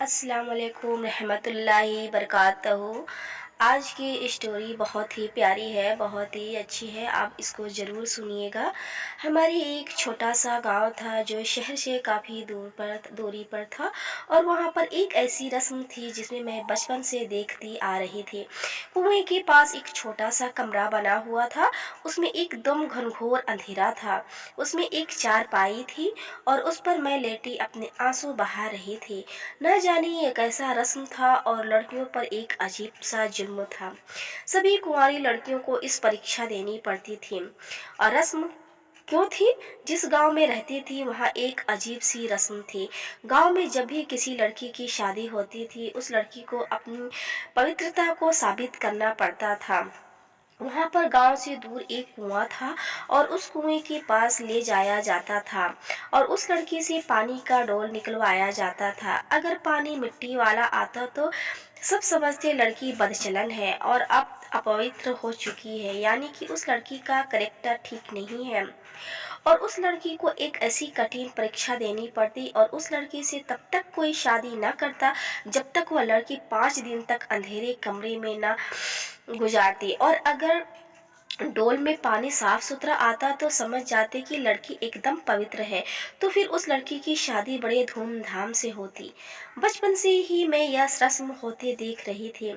अस्सलाम वालेकुम रहमत उल्लाहि बरकातहू। आज की स्टोरी बहुत ही प्यारी है, बहुत ही अच्छी है, आप इसको ज़रूर सुनिएगा। हमारी एक छोटा सा गांव था जो शहर से काफ़ी दूरी पर था, और वहाँ पर एक ऐसी रस्म थी जिसमें मैं बचपन से देखती आ रही थी। कुएं के पास एक छोटा सा कमरा बना हुआ था, उसमें एकदम घनघोर अंधेरा था। उसमें एक चारपाई थी और उस पर मैं लेटी अपने आंसू बहा रही थी। न जाने ये कैसा रस्म था और लड़कियों पर एक अजीब सा जुल्म था। सभी कुंवारी लड़कियों को इस परीक्षा देनी पड़ती थी। और रस्म क्यों थी? जिस गांव में रहती थी वहाँ एक अजीब सी रस्म थी। गांव में जब भी किसी लड़की की शादी होती थी, उस लड़की को अपनी पवित्रता को साबित करना पड़ता था। वहाँ पर गांव से दूर एक कुआं था और उस कुएं के पास ले जाया जाता था और उस लड़की से पानी का डोल निकलवाया जाता था। अगर पानी मिट्टी वाला आता तो सब समझते लड़की बदचलन है और अब अपवित्र हो चुकी है, यानी कि उस लड़की का करेक्टर ठीक नहीं है। और उस लड़की को एक ऐसी कठिन परीक्षा देनी पड़ती और उस लड़की से तब तक कोई शादी न करता जब तक वह लड़की 5 दिन तक अंधेरे कमरे में न गुजारती। और अगर डोल में पानी साफ सुथरा आता तो समझ जाते कि लड़की एकदम पवित्र है, तो फिर उस लड़की की शादी बड़े धूमधाम से होती। बचपन से ही मैं यह रस्म होते देख रही थी।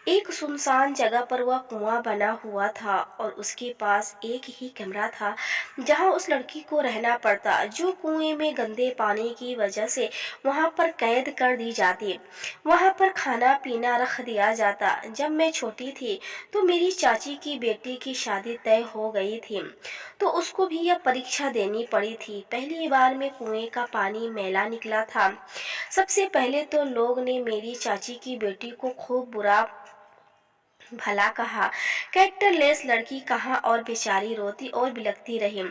एक सुनसान जगह पर वह कुआं बना हुआ था और उसके पास एक ही कमरा था जहां उस लड़की को रहना पड़ता, जो कुएं में गंदे पानी की वजह से वहां पर कैद कर दी जाती। वहां पर खाना पीना रख दिया जाता। जब मैं छोटी थी तो मेरी चाची की बेटी की शादी तय हो गई थी, तो उसको भी यह परीक्षा देनी पड़ी थी। पहली बार में कुएं का पानी मैला निकला था। सबसे पहले तो लोग ने मेरी चाची की बेटी को खूब बुरा भला कहा। कैरेक्टरलेस लड़की कहाँ, और बेचारी रोती और बिलखती रही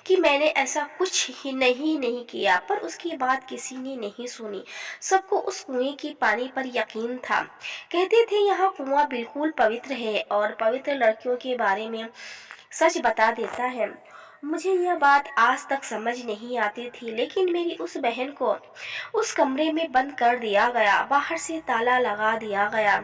कि मैंने ऐसा कुछ ही नहीं किया। पर उसकी बात किसी ने नहीं सुनी। सबको उस कुएं के पानी पर यकीन था। कहते थे यहाँ कुआं बिल्कुल पवित्र है और पवित्र लड़कियों के बारे में सच बता देता है। मुझे यह बात आज तक समझ नहीं आती थी, लेकिन मेरी उस बहन को उस कमरे में बंद कर दिया गया, बाहर से ताला लगा दिया गया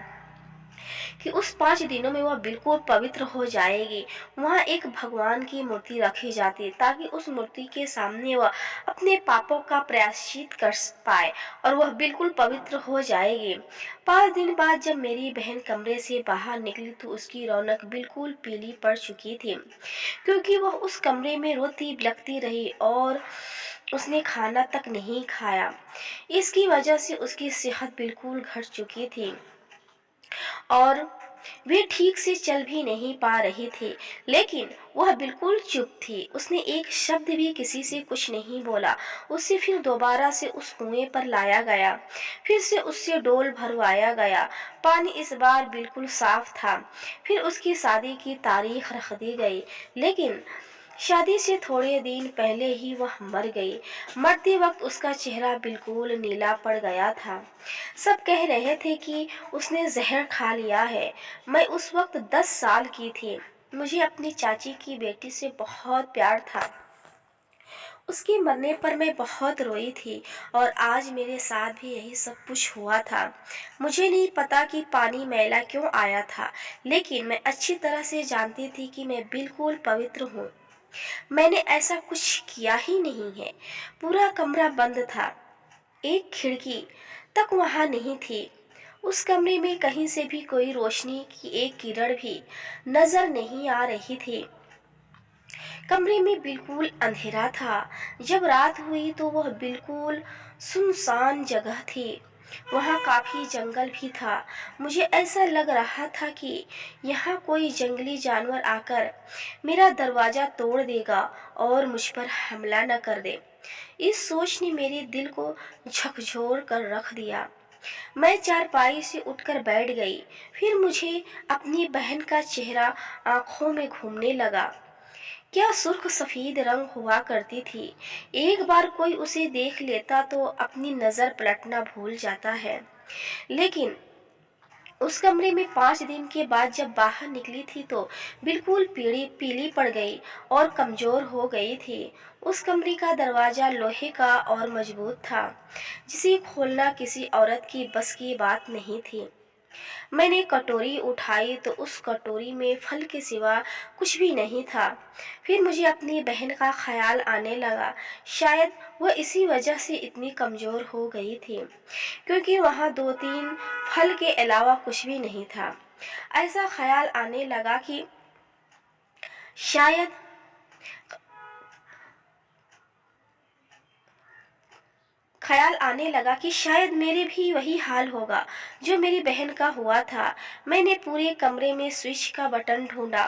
कि उस 5 दिनों में वह बिल्कुल पवित्र हो जाएगी। वहाँ एक भगवान की मूर्ति रखी जाती ताकि उस मूर्ति के सामने वह अपने पापों का प्रायश्चित कर पाए और वह बिल्कुल पवित्र हो जाएगी। 5 दिन बाद जब मेरी बहन कमरे से बाहर निकली तो उसकी रौनक बिल्कुल पीली पड़ चुकी थी, क्योंकि वह उस कमरे में रोती बिलखती रही और उसने खाना तक नहीं खाया। इसकी वजह से उसकी सेहत बिल्कुल घट चुकी थी और वे ठीक से चल भी नहीं पा रही थी। लेकिन वह बिल्कुल चुप थी। उसने एक शब्द भी किसी से कुछ नहीं बोला। उसे फिर दोबारा से उस कुएं पर लाया गया। फिर से उससे डोल भरवाया गया। पानी इस बार बिल्कुल साफ था। फिर उसकी शादी की तारीख रख दी गई, लेकिन शादी से थोड़े दिन पहले ही वह मर गई। मरते वक्त उसका चेहरा बिल्कुल नीला पड़ गया था। सब कह रहे थे कि उसने जहर खा लिया है। मैं उस वक्त 10 साल की थी। मुझे अपनी चाची की बेटी से बहुत प्यार था। उसके मरने पर मैं बहुत रोई थी और आज मेरे साथ भी यही सब कुछ हुआ था। मुझे नहीं पता कि पानी मैला क्यों आया था, लेकिन मैं अच्छी तरह से जानती थी कि मैं बिल्कुल पवित्र हूँ। मैंने ऐसा कुछ किया ही नहीं है। पूरा कमरा बंद था। एक खिड़की तक वहां नहीं थी। उस कमरे में कहीं से भी कोई रोशनी की एक किरण भी नजर नहीं आ रही थी। कमरे में बिल्कुल अंधेरा था। जब रात हुई तो वह बिल्कुल सुनसान जगह थी। वहाँ काफी जंगल भी था। मुझे ऐसा लग रहा था कि यहाँ कोई जंगली जानवर आकर मेरा दरवाजा तोड़ देगा और मुझ पर हमला न कर दे। इस सोच ने मेरे दिल को झकझोर कर रख दिया। मैं चारपाई से उठकर बैठ गई। फिर मुझे अपनी बहन का चेहरा आंखों में घूमने लगा। क्या सुर्ख सफेद रंग हुआ करती थी। एक बार कोई उसे देख लेता तो अपनी नजर पलटना भूल जाता है, लेकिन उस कमरे में 5 दिन के बाद जब बाहर निकली थी तो बिल्कुल पीली पीली पड़ गई और कमज़ोर हो गई थी। उस कमरे का दरवाज़ा लोहे का और मजबूत था, जिसे खोलना किसी औरत की बस की बात नहीं थी। मैंने कटोरी उठाई तो उस कटोरी में फल के सिवा कुछ भी नहीं था। फिर मुझे अपनी बहन का ख्याल आने लगा। शायद वह इसी वजह से इतनी कमज़ोर हो गई थी, क्योंकि वहाँ 2-3 फल के अलावा कुछ भी नहीं था। ऐसा शायद ख्याल आने लगा कि शायद मेरे भी वही हाल होगा जो मेरी बहन का हुआ था। मैंने पूरे कमरे में स्विच का बटन ढूंढा,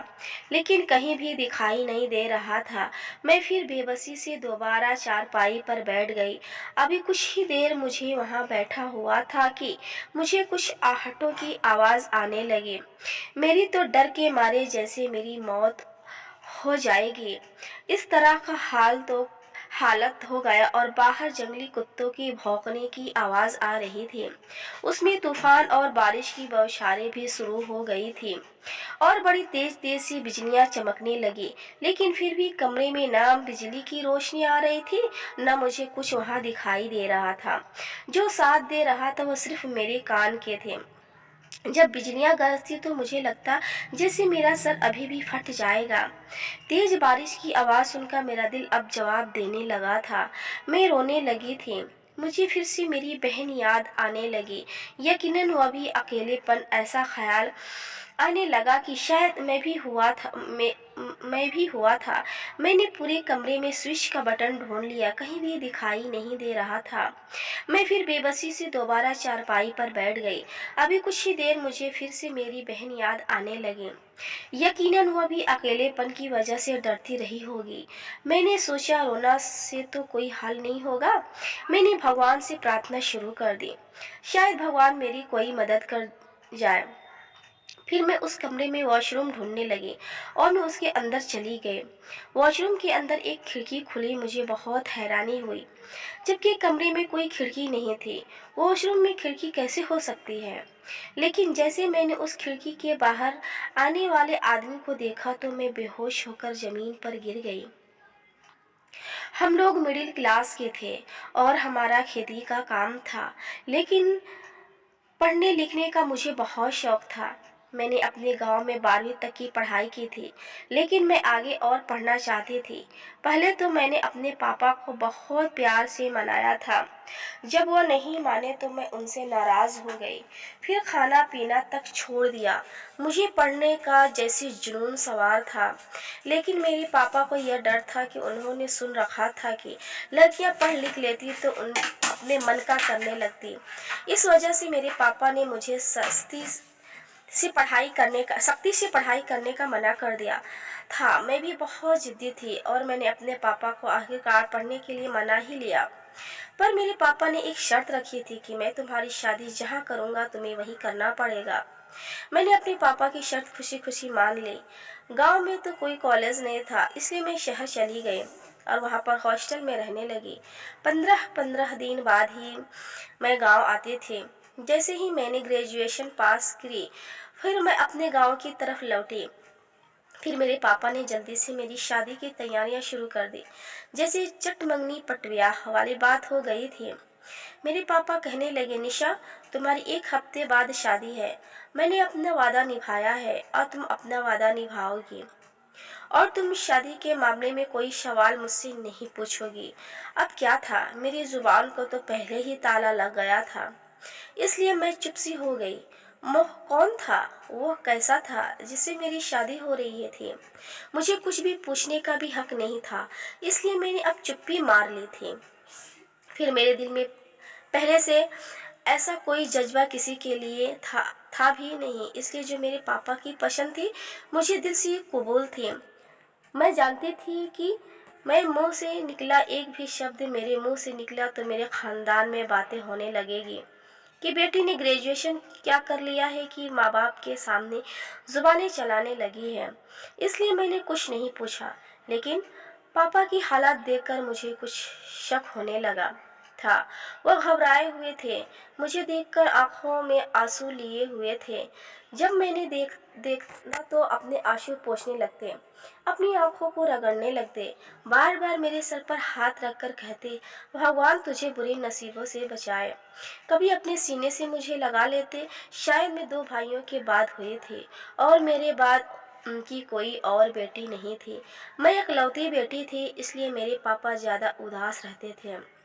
लेकिन कहीं भी दिखाई नहीं दे रहा था। मैं फिर बेबसी से दोबारा चारपाई पर बैठ गई। अभी कुछ ही देर मुझे वहां बैठा हुआ था कि मुझे कुछ आहटों की आवाज़ आने लगी। मेरी तो डर के मारे जैसे मेरी मौत हो जाएगी, इस तरह का हालत हो गया और बाहर जंगली कुत्तों के भौंकने की आवाज़ आ रही थी। उसमें तूफान और बारिश की बौछारें भी शुरू हो गई थी और बड़ी तेज तेज सी बिजलियां चमकने लगी। लेकिन फिर भी कमरे में ना बिजली की रोशनी आ रही थी, न मुझे कुछ वहां दिखाई दे रहा था। जो साथ दे रहा था वो सिर्फ मेरे कान के थे। जब बिजलियां गरजती तो मुझे लगता जैसे मेरा सर अभी भी फट जाएगा। तेज बारिश की आवाज़ सुनकर मेरा दिल अब जवाब देने लगा था। मैं रोने लगी थी। मुझे फिर से मेरी बहन याद आने लगी। यकीनन वह भी अकेलेपन। ऐसा ख्याल आने लगा कि शायद मैं भी हुआ था। मैंने पूरे कमरे में स्विच का बटन ढूंढ लिया, कहीं भी दिखाई नहीं दे रहा था। मैं फिर बेबसी से दोबारा चारपाई पर बैठ गई। अभी कुछ ही देर मुझे फिर से मेरी बहन याद आने लगी। यकीनन वह भी अकेलेपन की वजह से डरती रही होगी। मैंने सोचा रोना से तो कोई हल नहीं होगा। मैंने भगवान से प्रार्थना शुरू कर दी, शायद भगवान मेरी कोई मदद कर जाए। फिर मैं उस कमरे में वॉशरूम ढूंढने लगी और मैं उसके अंदर चली गई। वॉशरूम के अंदर एक खिड़की खुली। मुझे बहुत हैरानी हुई, जबकि कमरे में कोई खिड़की नहीं थी। वॉशरूम में खिड़की कैसे हो सकती है? लेकिन जैसे मैंने उस खिड़की के बाहर आने वाले आदमी को देखा तो मैं बेहोश होकर जमीन पर गिर गई। हम लोग मिडिल क्लास के थे और हमारा खेती का काम था, लेकिन पढ़ने लिखने का मुझे बहुत शौक था। मैंने अपने गांव में 12वीं तक की पढ़ाई की थी, लेकिन मैं आगे और पढ़ना चाहती थी। पहले तो मैंने अपने पापा को बहुत प्यार से मनाया था। जब वो नहीं माने तो मैं उनसे नाराज़ हो गई। फिर खाना पीना तक छोड़ दिया। मुझे पढ़ने का जैसे जुनून सवार था, लेकिन मेरे पापा को यह डर था कि उन्होंने सुन रखा था कि लड़कियां पढ़ लिख लेती तो उन अपने मन का करने लगती। इस वजह से मेरे पापा ने मुझे सख्ती से पढ़ाई करने का मना कर दिया था। मैं भी बहुत जिद्दी थी और मैंने अपने पापा को आखिरकार पढ़ने के लिए मना ही लिया। पर मेरे पापा ने एक शर्त रखी थी कि मैं तुम्हारी शादी जहाँ करूँगा तुम्हें वही करना पड़ेगा। मैंने अपने पापा की शर्त खुशी खुशी मान ली। गांव में तो कोई कॉलेज नहीं था, इसलिए मैं शहर चली गई और वहाँ पर हॉस्टल में रहने लगी। 15-15 दिन बाद ही मैं गांव आती थी। जैसे ही मैंने ग्रेजुएशन पास की, फिर मैं अपने गांव की तरफ लौटी। फिर मेरे पापा ने जल्दी से मेरी शादी की तैयारियां शुरू कर दी। जैसे चट मंगनी पट ब्याह वाली बात हो गई थी। मेरे पापा कहने लगे, निशा, तुम्हारी 1 हफ्ते बाद शादी है। मैंने अपना वादा निभाया है और तुम अपना वादा निभाओगी, और तुम शादी के मामले में कोई सवाल मुझसे नहीं पूछोगी। अब क्या था, मेरी जुबान को तो पहले ही ताला लग गया था, इसलिए मैं चुप सी हो गई। मोह कौन था? वो कैसा था जिससे मेरी शादी हो रही थी? मुझे कुछ भी पूछने का भी हक नहीं था, इसलिए मैंने अब चुप्पी मार ली थी। फिर मेरे दिल में पहले से ऐसा कोई जज्बा किसी के लिए था भी नहीं, इसलिए जो मेरे पापा की पसंद थी मुझे दिल से कबूल थी। मैं जानती थी कि मेरे मुंह से निकला तो मेरे खानदान में बातें होने लगेगी कि बेटी ने ग्रेजुएशन क्या कर लिया है कि माँ बाप के सामने जुबानें चलाने लगी है। इसलिए मैंने कुछ नहीं पूछा, लेकिन पापा की हालत देखकर मुझे कुछ शक होने लगा था। वह घबराए हुए थे, मुझे देखकर आंखों में आंसू लिए हुए थे। जब मैंने देखना तो अपने आंसू पोंछने लगते, अपनी आंखों को रगड़ने लगते, बार बार मेरे सर पर हाथ रखकर कहते, भगवान तुझे बुरे नसीबों से बचाए। कभी अपने सीने से मुझे लगा लेते। शायद मैं 2 भाइयों के बाद हुए थे और मेरे बाद उनकी कोई और बेटी नहीं थी। मैं इकलौती बेटी थी, इसलिए मेरे पापा ज़्यादा उदास रहते थे।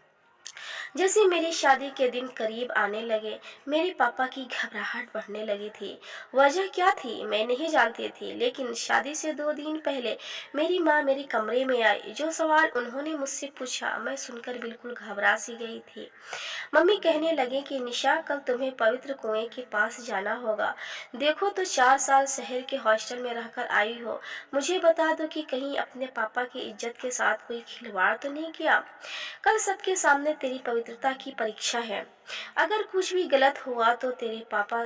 जैसे मेरी शादी के दिन करीब आने लगे, मेरे पापा की घबराहट बढ़ने लगी थी। वजह क्या थी मैं नहीं जानती थी, लेकिन शादी से 2 दिन पहले मेरी माँ मेरे कमरे में आई। जो सवाल उन्होंने मुझसे पूछा, मैं सुनकर बिल्कुल घबरा सी गई थी। मम्मी कहने लगे कि निशा, कल तुम्हें पवित्र कुएं के पास जाना होगा। देखो तो 4 साल शहर के हॉस्टल में रहकर आई हो, मुझे बता दो कि कहीं अपने पापा की इज्जत के साथ कोई खिलवाड़ तो नहीं किया। कल सबके सामने तेरी पवित्रता की परीक्षा है। अगर कुछ भी गलत हुआ तो तेरे पापा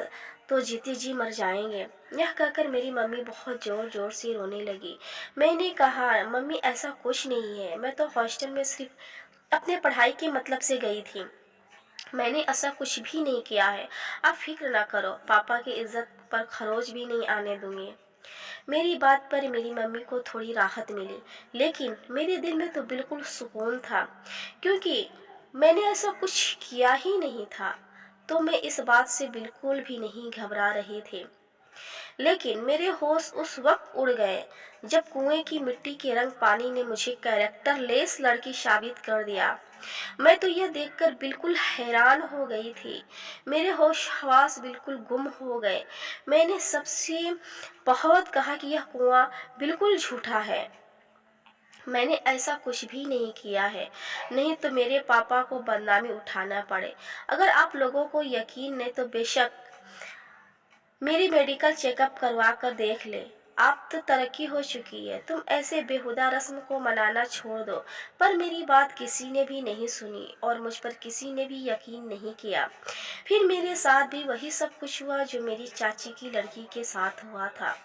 तो जीते जी मर जाएंगे। यह कहकर मेरी मम्मी बहुत जोर जोर से रोने लगी। मैंने कहा, मम्मी ऐसा कुछ नहीं है, मैं तो हॉस्टल में सिर्फ अपने पढ़ाई के मतलब से गई थी, मैंने ऐसा कुछ भी नहीं किया है। आप फिक्र ना करो, पापा की इज्जत पर खरोच भी नहीं आने दूंगी। मेरी बात पर मेरी मम्मी को थोड़ी राहत मिली, लेकिन मेरे दिल में तो बिल्कुल सुकून था, क्योंकि मैंने ऐसा कुछ किया ही नहीं था। तो मैं इस बात से बिल्कुल भी नहीं घबरा रही थी। लेकिन मेरे होश उस वक्त उड़ गए जब कुएं की मिट्टी के रंग पानी ने मुझे कैरेक्टर लेस लड़की साबित कर दिया। मैं तो यह देखकर बिल्कुल हैरान हो गई थी। मेरे होश हवास बिल्कुल गुम हो गए। मैंने सबसे बहुत कहा कि यह कुआं बिल्कुल झूठा है, मैंने ऐसा कुछ भी नहीं किया है, नहीं तो मेरे पापा को बदनामी उठाना पड़े। अगर आप लोगों को यकीन नहीं तो बेशक मेरी मेडिकल चेकअप करवा कर देख ले। आप तो तरक्की हो चुकी है, तुम ऐसे बेहुदा रस्म को मनाना छोड़ दो। पर मेरी बात किसी ने भी नहीं सुनी और मुझ पर किसी ने भी यकीन नहीं किया। फिर मेरे साथ भी वही सब कुछ हुआ जो मेरी चाची की लड़की के साथ हुआ था।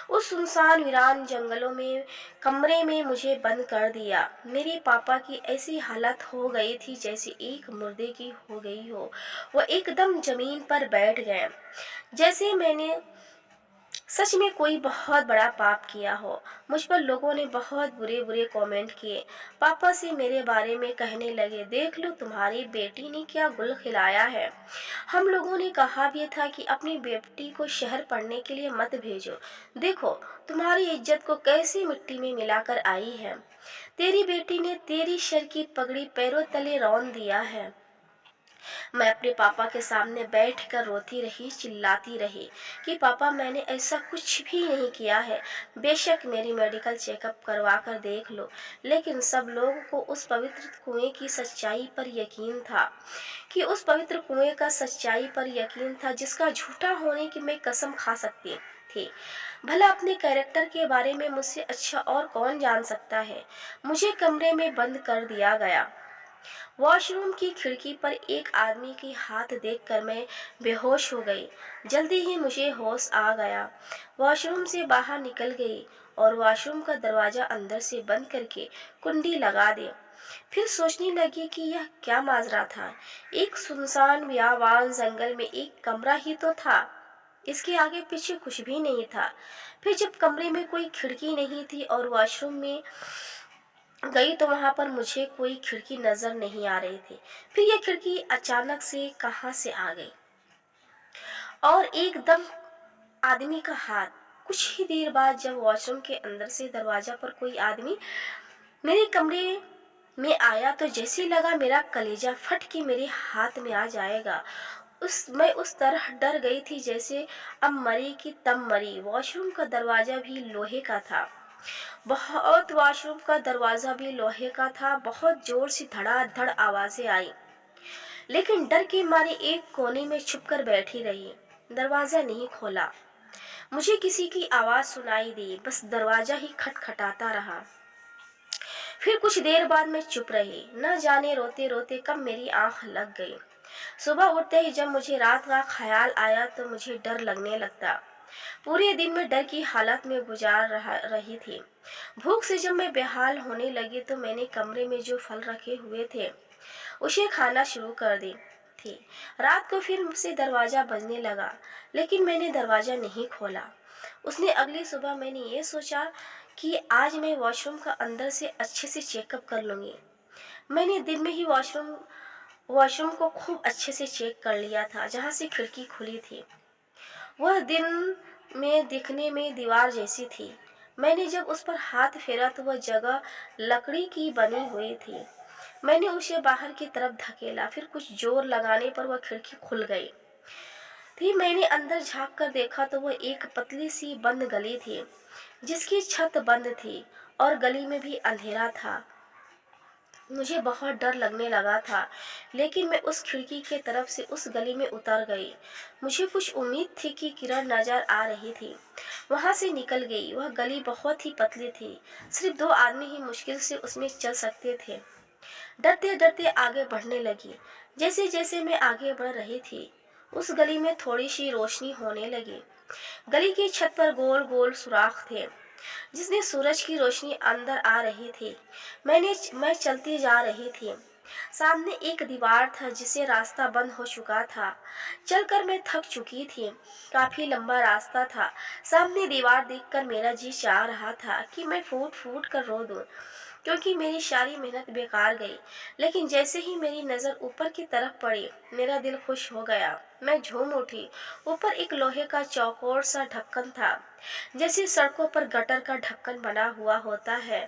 उस सुनसान वीरान जंगलों में कमरे में मुझे बंद कर दिया। मेरे पापा की ऐसी हालत हो गई थी जैसे एक मुर्दे की हो गई हो। वो एकदम जमीन पर बैठ गए, जैसे मैंने सच में कोई बहुत बड़ा पाप किया हो। मुझ पर लोगों ने बहुत बुरे बुरे कमेंट किए। पापा से मेरे बारे में कहने लगे, देख लो तुम्हारी बेटी ने क्या गुल खिलाया है। हम लोगों ने कहा भी था कि अपनी बेटी को शहर पढ़ने के लिए मत भेजो। देखो तुम्हारी इज्जत को कैसी मिट्टी में मिलाकर आई है। तेरी बेटी ने तेरी सर की पगड़ी पैरों तले रौंद दिया है। मैं अपने पापा के सामने बैठकर रोती रही, चिल्लाती रही कि पापा मैंने ऐसा कुछ भी नहीं किया है। बेशक मेरी मेडिकल चेकअप करवा कर देख लो। लेकिन सब लोगों को उस पवित्र कुएं की सच्चाई पर यकीन था, जिसका झूठा होने की मैं कसम खा सकती थी। भला अपने कैरेक्टर के बारे में मुझसे अच्छा और कौन जान सकता है। मुझे कमरे में बंद कर दिया गया। वॉशरूम की खिड़की पर एक आदमी के हाथ देखकर मैं बेहोश हो गई। जल्दी ही मुझे होश आ गया। वॉशरूम से बाहर निकल गई और वॉशरूम का दरवाजा अंदर से बंद करके कुंडी लगा दी। फिर सोचने लगी कि यह क्या माजरा था। एक सुनसान बियाबान जंगल में एक कमरा ही तो था, इसके आगे पीछे कुछ भी नहीं था। फिर जब कमरे में कोई खिड़की नहीं थी और वॉशरूम में गई तो वहां पर मुझे कोई खिड़की नजर नहीं आ रही थी। फिर यह खिड़की अचानक से कहां से आ गई और एकदम आदमी का हाथ। कुछ ही देर बाद जब वॉशरूम के अंदर से दरवाजा पर कोई आदमी मेरे कमरे में आया तो जैसे लगा मेरा कलेजा फट के मेरे हाथ में आ जाएगा। मैं उस तरह डर गई थी जैसे अब मरी कि तब मरी। वॉशरूम का दरवाजा भी लोहे का था। बहुत जोर से धड़ाधड़ आवाजें आई, लेकिन डर के मारे एक कोने में छुपकर बैठी रही। दरवाजा नहीं खोला। मुझे किसी की आवाज सुनाई दी, बस दरवाजा ही खटखटाता रहा। फिर कुछ देर बाद मैं चुप रही। न जाने रोते रोते कब मेरी आंख लग गई। सुबह उठते ही जब मुझे रात का ख्याल आया तो मुझे डर लगने लगता। पूरे दिन में डर की हालत में गुजार रही थी। भूख से जब मैं बेहाल होने लगी तो मैंने कमरे में जो फल रखे हुए थे उसे खाना शुरू कर दी थी। रात को फिर से दरवाज़ा बजने लगा, लेकिन मैंने दरवाज़ा नहीं खोला। उसने अगली सुबह मैंने ये सोचा कि आज मैं वॉशरूम का अंदर से अच्छे से चेकअप कर लूँगी। मैंने दिन में ही वॉशरूम को खूब अच्छे से चेक कर लिया था, जहाँ से खिड़की खुली थी। वह दिन में दिखने में दीवार जैसी थी। मैंने जब उस पर हाथ फेरा तो वह जगह लकड़ी की बनी हुई थी। मैंने उसे बाहर की तरफ धकेला, फिर कुछ जोर लगाने पर वह खिड़की खुल गई थी। मैंने अंदर झांक कर देखा तो वह एक पतली सी बंद गली थी, जिसकी छत बंद थी और गली में भी अंधेरा था। मुझे बहुत डर लगने लगा था, लेकिन मैं उस खिड़की के तरफ से उस गली में उतर गई। मुझे कुछ उम्मीद थी कि किरण नजर आ रही थी, वहां से निकल गई। वह गली बहुत ही पतली थी, सिर्फ 2 आदमी ही मुश्किल से उसमें चल सकते थे। डरते डरते आगे बढ़ने लगी। जैसे जैसे मैं आगे बढ़ रही थी, उस गली में थोड़ी सी रोशनी होने लगी। गली की छत पर गोल गोल सुराख थे, जिसमें सूरज की रोशनी अंदर आ रही थी। मैं चलती जा रही थी। सामने एक दीवार था, जिसे रास्ता बंद हो चुका था। चलकर मैं थक चुकी थी। काफी लंबा रास्ता था। सामने दीवार देखकर मेरा जी चाह रहा था कि मैं फूट फूट कर रो दूं, क्योंकि मेरी सारी मेहनत बेकार गई। लेकिन जैसे ही मेरी नज़र ऊपर की तरफ पड़ी, मेरा दिल खुश हो गया। मैं झूम उठी। ऊपर एक लोहे का चौकोर सा ढक्कन था, जैसे सड़कों पर गटर का ढक्कन बना हुआ होता है।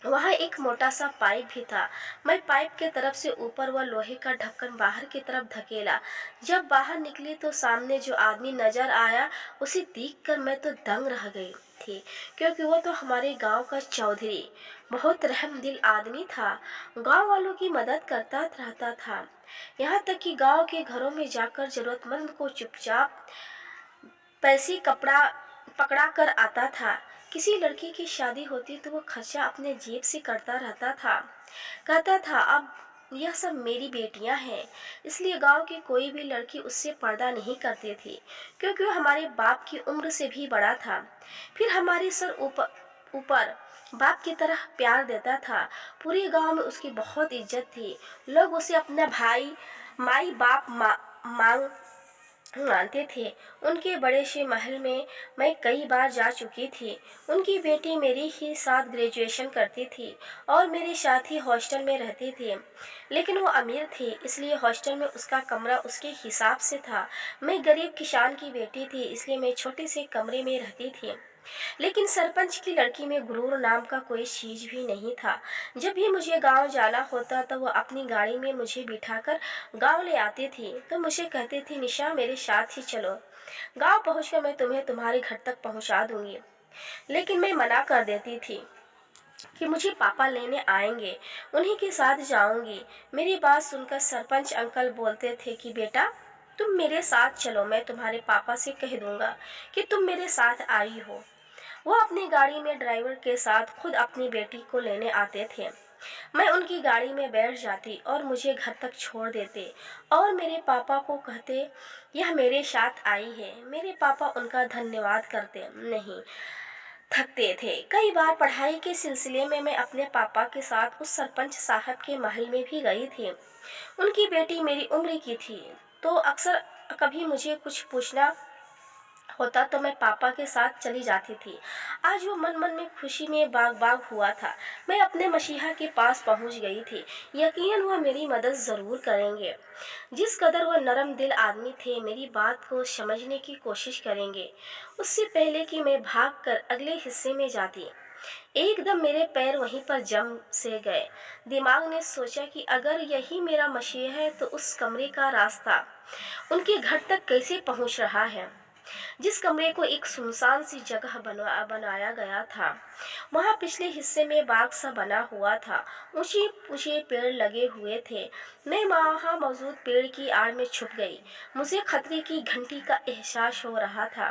वहाँ एक मोटा सा पाइप भी था। मैं पाइप के तरफ से ऊपर वह लोहे का ढक्कन बाहर की तरफ धकेला। जब बाहर निकली तो सामने जो आदमी नजर आया, उसे देखकर मैं तो दंग रह गई थी, क्योंकि वो तो हमारे गांव का चौधरी, बहुत रहमदिल आदमी था। गांव वालों की मदद करता रहता था, यहाँ तक कि गांव के घरों में जाकर जरूरतमंद को चुपचाप पैसे कपड़ा पकड़ा कर आता था। किसी लड़की की शादी होती तो वो खर्चा अपने जेब से करता रहता था। कहता था अब यह सब मेरी बेटियां हैं, इसलिए गांव की कोई भी लड़की उससे पर्दा नहीं करती थी, क्योंकि वो हमारे बाप की उम्र से भी बड़ा था। फिर हमारे सर ऊपर ऊपर बाप की तरह प्यार देता था। पूरे गांव में उसकी बहुत इज्जत थी। लोग उसे अपना भाई माई बाप मांग मानते थे। उनके बड़े से महल में मैं कई बार जा चुकी थी। उनकी बेटी मेरी ही साथ ग्रेजुएशन करती थी और मेरे साथ ही हॉस्टल में रहती थी। लेकिन वो अमीर थी, इसलिए हॉस्टल में उसका कमरा उसके हिसाब से था। मैं गरीब किसान की बेटी थी, इसलिए मैं छोटे से कमरे में रहती थी। लेकिन सरपंच की लड़की में गुरूर नाम का कोई चीज भी नहीं था। जब भी मुझे गांव जाना होता तो वो अपनी गाड़ी में मुझे बिठाकर गांव ले आती थी। तो मुझे कहती थी, निशा मेरे साथ ही चलो, गांव पहुंचकर मैं तुम्हें तुम्हारे घर तक पहुंचा दूंगी। लेकिन मैं मना कर देती थी कि मुझे पापा लेने आएंगे, उन्हीं के साथ जाऊंगी। मेरी बात सुनकर सरपंच अंकल बोलते थे कि बेटा तुम मेरे साथ चलो, मैं तुम्हारे पापा से कह दूंगा कि तुम मेरे साथ आई हो। वो अपनी गाड़ी में ड्राइवर के साथ खुद अपनी बेटी को लेने आते थे। मैं उनकी गाड़ी में बैठ जाती और मुझे घर तक छोड़ देते और मेरे पापा को कहते यह मेरे साथ आई है। मेरे पापा उनका धन्यवाद करते नहीं थकते थे। कई बार पढ़ाई के सिलसिले में मैं अपने पापा के साथ उस सरपंच साहब के महल में भी गई थी। उनकी बेटी मेरी उम्र की थी, तो अक्सर कभी मुझे कुछ पूछना होता तो मैं पापा के साथ चली जाती थी। आज वो मन मन में खुशी में बाग बाग हुआ था। मैं अपने मसीहा के पास पहुंच गई थी। यकीनन वह मेरी मदद ज़रूर करेंगे। जिस कदर वह नरम दिल आदमी थे, मेरी बात को समझने की कोशिश करेंगे। उससे पहले कि मैं भाग कर अगले हिस्से में जाती, एकदम मेरे पैर वहीं पर जम से गए। दिमाग ने सोचा कि अगर यही मेरा मसीहा है तो उस कमरे का रास्ता उनके घर तक कैसे पहुंच रहा है, जिस कमरे को एक सुनसान सी जगह बनाया गया था। वहाँ पिछले हिस्से में बाग सा बना हुआ था। ऊंचे ऊंचे पेड़ लगे हुए थे। मैं वहाँ मौजूद पेड़ की आड़ में छुप गई। मुझे खतरे की घंटी का एहसास हो रहा था।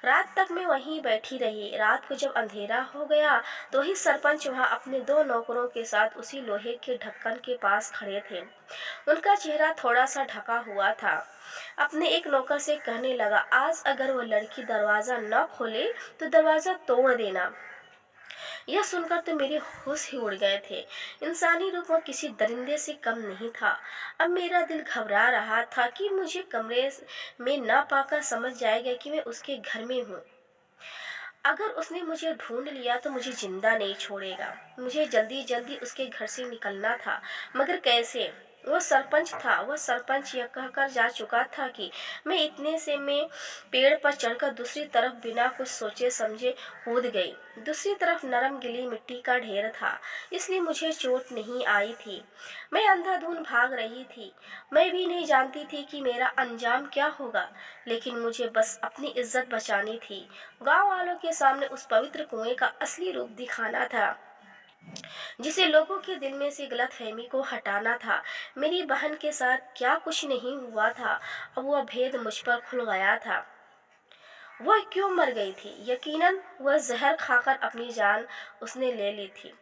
रात तक मैं वहीं बैठी रही। रात को जब अंधेरा हो गया तो ही सरपंच वहाँ अपने 2 नौकरों के साथ उसी लोहे के ढक्कन के पास खड़े थे। उनका चेहरा थोड़ा सा ढका हुआ था। अपने एक नौकर से कहने लगा, आज अगर वो लड़की दरवाज़ा न खोले तो दरवाज़ा तोड़ देना। यह सुनकर तो मेरे होश ही उड़ गए थे। इंसानी रूप वो किसी दरिंदे से कम नहीं था। अब मेरा दिल घबरा रहा था कि मुझे कमरे में ना पाकर समझ जाएगा कि मैं उसके घर में हूँ। अगर उसने मुझे ढूंढ लिया तो मुझे जिंदा नहीं छोड़ेगा। मुझे जल्दी जल्दी उसके घर से निकलना था, मगर कैसे? वह सरपंच यह कहकर जा चुका था कि मैं इतने से मैं पेड़ पर चढ़कर दूसरी तरफ बिना कुछ सोचे समझे कूद गई। दूसरी तरफ नरम गीली मिट्टी का ढेर था, इसलिए मुझे चोट नहीं आई थी। मैं अंधाधुंध भाग रही थी। मैं भी नहीं जानती थी कि मेरा अंजाम क्या होगा, लेकिन मुझे बस अपनी इज्जत बचानी थी। गांव वालों के सामने उस पवित्र कुएं का असली रूप दिखाना था, जिसे लोगों के दिल में से गलतफहमी को हटाना था। मेरी बहन के साथ क्या कुछ नहीं हुआ था, अब वह भेद मुझ पर खुल गया था। वह क्यों मर गई थी? यकीनन वह जहर खाकर अपनी जान उसने ले ली थी।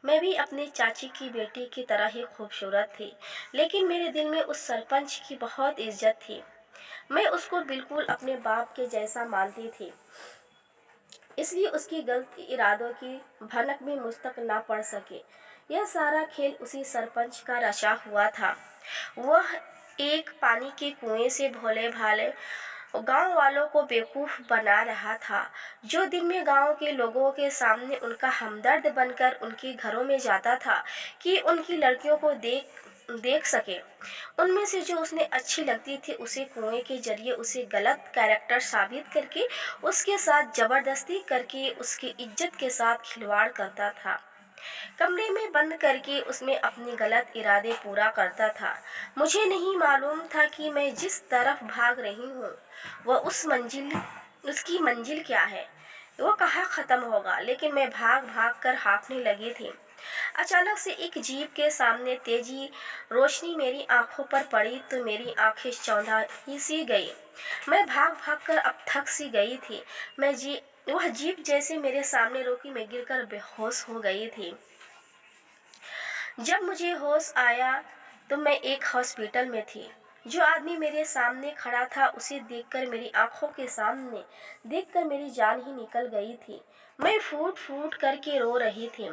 मैं भी अपनी चाची की बेटी की तरह ही खूबसूरत थी, लेकिन मेरे दिल में उस सरपंच की बहुत इज्जत थी। मैं उसको बिल्कुल अपने बाप के जैसा मानती थी, इसलिए उसकी गलत इरादों की भनक भी मुझ तक ना पड़ सके। यह सारा खेल उसी सरपंच का रचा हुआ था। वह एक पानी के कुएं से भोले भाले गांव वालों को बेवकूफ बना रहा था, जो दिन में गांव के लोगों के सामने उनका हमदर्द बनकर उनके घरों में जाता था कि उनकी लड़कियों को देख देख सके। उनमें से जो उसने अच्छी लगती थी, उसे कुएं के जरिए उसे गलत कैरेक्टर साबित करके, उसके साथ जबरदस्ती करके, उसकी इज्जत के साथ खिलवाड़ करता था। कमरे में बंद करके उसमें अपने गलत इरादे पूरा करता था। मुझे नहीं मालूम था कि मैं जिस तरफ भाग रही हूँ वह उसकी मंजिल क्या है, वो कहाँ खत्म होगा। लेकिन मैं भाग भाग कर हाँफने लगी थी। अचानक से एक जीप के सामने तेजी रोशनी मेरी आंखों पर पड़ी तो मेरी आंखें चौंधा ही सी गई। मैं भाग भाग कर अब थक सी गई थी। वह जीप जैसे मेरे सामने रोकी, मैं गिरकर बेहोश हो गई थी। जब मुझे होश आया तो मैं एक हॉस्पिटल में थी। जो आदमी मेरे सामने खड़ा था, उसे देखकर मेरी आंखों के सामने देखकर मेरी जान ही निकल गई थी। मैं फूट फूट करके रो रही थी।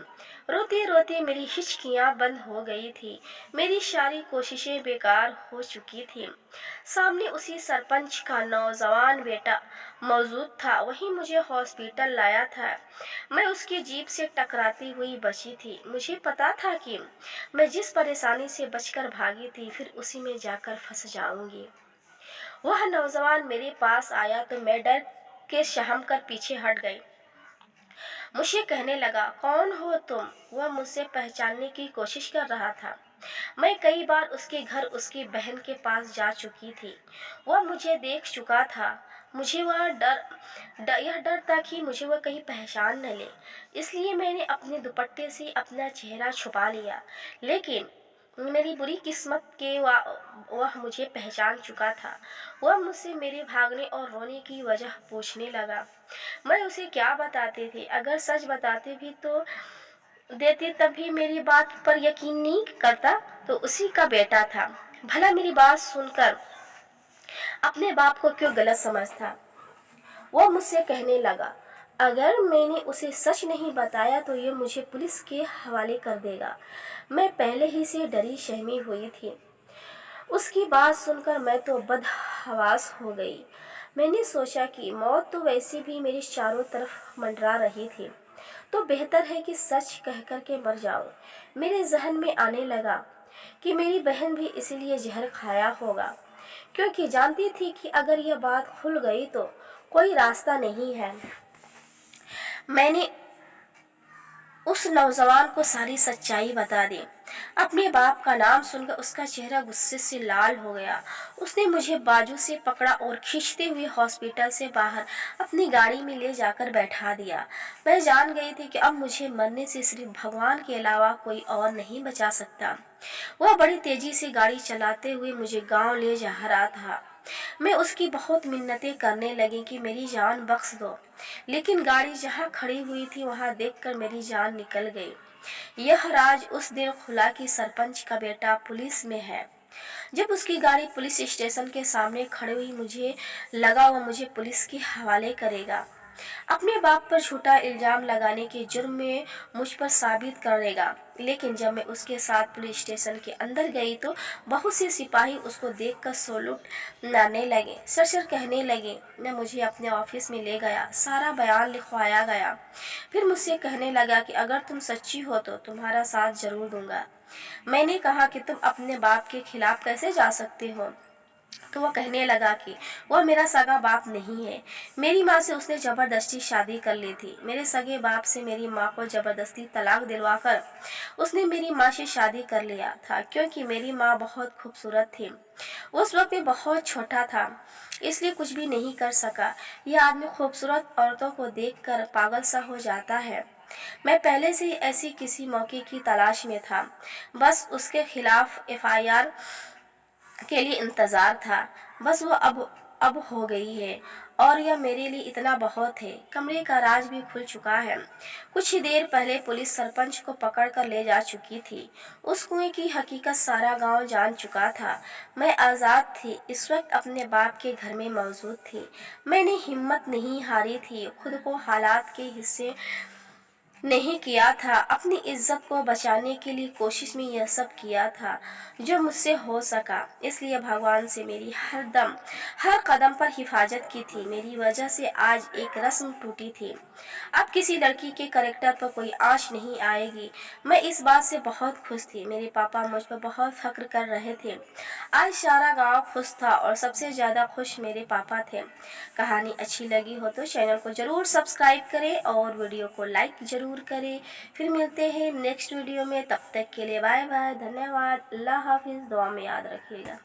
रोते रोते मेरी हिचकियां बंद हो गई थी। मेरी सारी कोशिशें बेकार हो चुकी थी। सामने उसी सरपंच का नौजवान बेटा मौजूद था, वही मुझे हॉस्पिटल लाया था। मैं उसकी जीप से टकराती हुई बची थी। मुझे पता था कि मैं जिस परेशानी से बचकर भागी थी, फिर उसी में जाकर फंस जाऊंगी। वह नौजवान मेरे पास आया तो मैं डर के सहम कर पीछे हट गई। मुझे कहने लगा, कौन हो तुम? वह मुझसे पहचानने की कोशिश कर रहा था। मैं कई बार उसके घर उसकी बहन के पास जा चुकी थी। वह मुझे देख चुका था। मुझे यह डर था कि मुझे वह कहीं पहचान न ले, इसलिए मैंने अपने दुपट्टे से अपना चेहरा छुपा लिया। लेकिन मेरी बुरी किस्मत के वह मुझे पहचान चुका था। वह मुझसे मेरे भागने और रोने की वजह पूछने लगा। मैं उसे क्या बताती थी? अगर सच बताती भी तो देती, तब भी मेरी बात पर यकीन नहीं करता। तो उसी का बेटा था। भला मेरी बात सुनकर अपने बाप को क्यों गलत समझता? वो मुझसे कहने लगा, अगर मैंने उसे सच नहीं बताया तो ये मुझे पुलिस के हवाले कर देगा। मैं पहले ही से डरी सहमी हुई थी। उसकी बात सुनकर मैं तो बदहवास हो गई। मैंने सोचा कि मौत तो वैसे भी मेरे चारों तरफ मंडरा रही थी, तो बेहतर है कि सच कह कर के मर जाऊं। मेरे जहन में आने लगा कि मेरी बहन भी इसीलिए जहर खाया होगा, क्योंकि जानती थी कि अगर यह बात खुल गई तो कोई रास्ता नहीं है। मैंने उस नौजवान को सारी सच्चाई बता दी। अपने बाप का नाम सुनकर उसका चेहरा गुस्से से लाल हो गया। उसने मुझे बाजू से पकड़ा और खींचते हुए हॉस्पिटल से बाहर अपनी गाड़ी में ले जाकर बैठा दिया। मैं जान गई थी कि अब मुझे मरने से सिर्फ भगवान के अलावा कोई और नहीं बचा सकता। वह बड़ी तेजी से गाड़ी चलाते हुए मुझे गांव ले जा रहा था। मैं उसकी बहुत मिन्नतें करने लगी कि मेरी जान बख्श दो, लेकिन गाड़ी जहाँ खड़ी हुई थी वहाँ देखकर मेरी जान निकल गई। यह राज उस दिन खुला कि सरपंच का बेटा पुलिस में है। जब उसकी गाड़ी पुलिस स्टेशन के सामने खड़ी हुई, मुझे लगा वह मुझे पुलिस के हवाले करेगा। अपने बाप पर झूठा इल्ज़ाम लगाने के जुर्म में मुझ पर साबित करेगा। लेकिन जब मैं उसके साथ पुलिस स्टेशन के अंदर गई तो बहुत से सिपाही उसको देखकर सैल्यूट मारने लगे, सर सर कहने लगे। मैं मुझे अपने ऑफिस में ले गया, सारा बयान लिखवाया गया। फिर मुझसे कहने लगा कि अगर तुम सच्ची हो तो तुम्हारा साथ जरूर दूंगा। मैंने कहा कि तुम अपने बाप के खिलाफ कैसे जा सकते हो? तो वो कहने लगा कि वह मेरा सगा बाप नहीं है। मेरी माँ से उसने ज़बरदस्ती शादी कर ली थी। मेरे सगे बाप से मेरी माँ को ज़बरदस्ती तलाक दिलवाकर उसने मेरी माँ से शादी कर लिया था, क्योंकि मेरी माँ बहुत खूबसूरत थी। उस वक्त मैं बहुत छोटा था, इसलिए कुछ भी नहीं कर सका। यह आदमी खूबसूरत औरतों को देखकर पागल सा हो जाता है। मैं पहले से ही ऐसी किसी मौके की तलाश में था, बस उसके खिलाफ एफआईआर के लिए इंतज़ार था। बस वो अब हो गई है और यह मेरे लिए इतना बहुत है। कमरे का राज भी खुल चुका है। कुछ ही देर पहले पुलिस सरपंच को पकड़ कर ले जा चुकी थी। उस कुएं की हकीकत सारा गांव जान चुका था। मैं आज़ाद थी, इस वक्त अपने बाप के घर में मौजूद थी। मैंने हिम्मत नहीं हारी थी, खुद को हालात के हिस्से नहीं किया था। अपनी इज्जत को बचाने के लिए कोशिश में यह सब किया था जो मुझसे हो सका। इसलिए भगवान से मेरी हर कदम पर हिफाजत की थी। मेरी वजह से आज एक रस्म टूटी थी। अब किसी लड़की के करेक्टर पर कोई आंच नहीं आएगी। मैं इस बात से बहुत खुश थी। मेरे पापा मुझ पर बहुत फख्र कर रहे थे। आज सारा गांव खुश था और सबसे ज़्यादा खुश मेरे पापा थे। कहानी अच्छी लगी हो तो चैनल को ज़रूर सब्सक्राइब करें और वीडियो को लाइक ज़रूर करें। फिर मिलते हैं नेक्स्ट वीडियो में, तब तक के लिए बाय बाय, धन्यवाद, अल्लाह हाफिज़, दुआ में याद रखिएगा।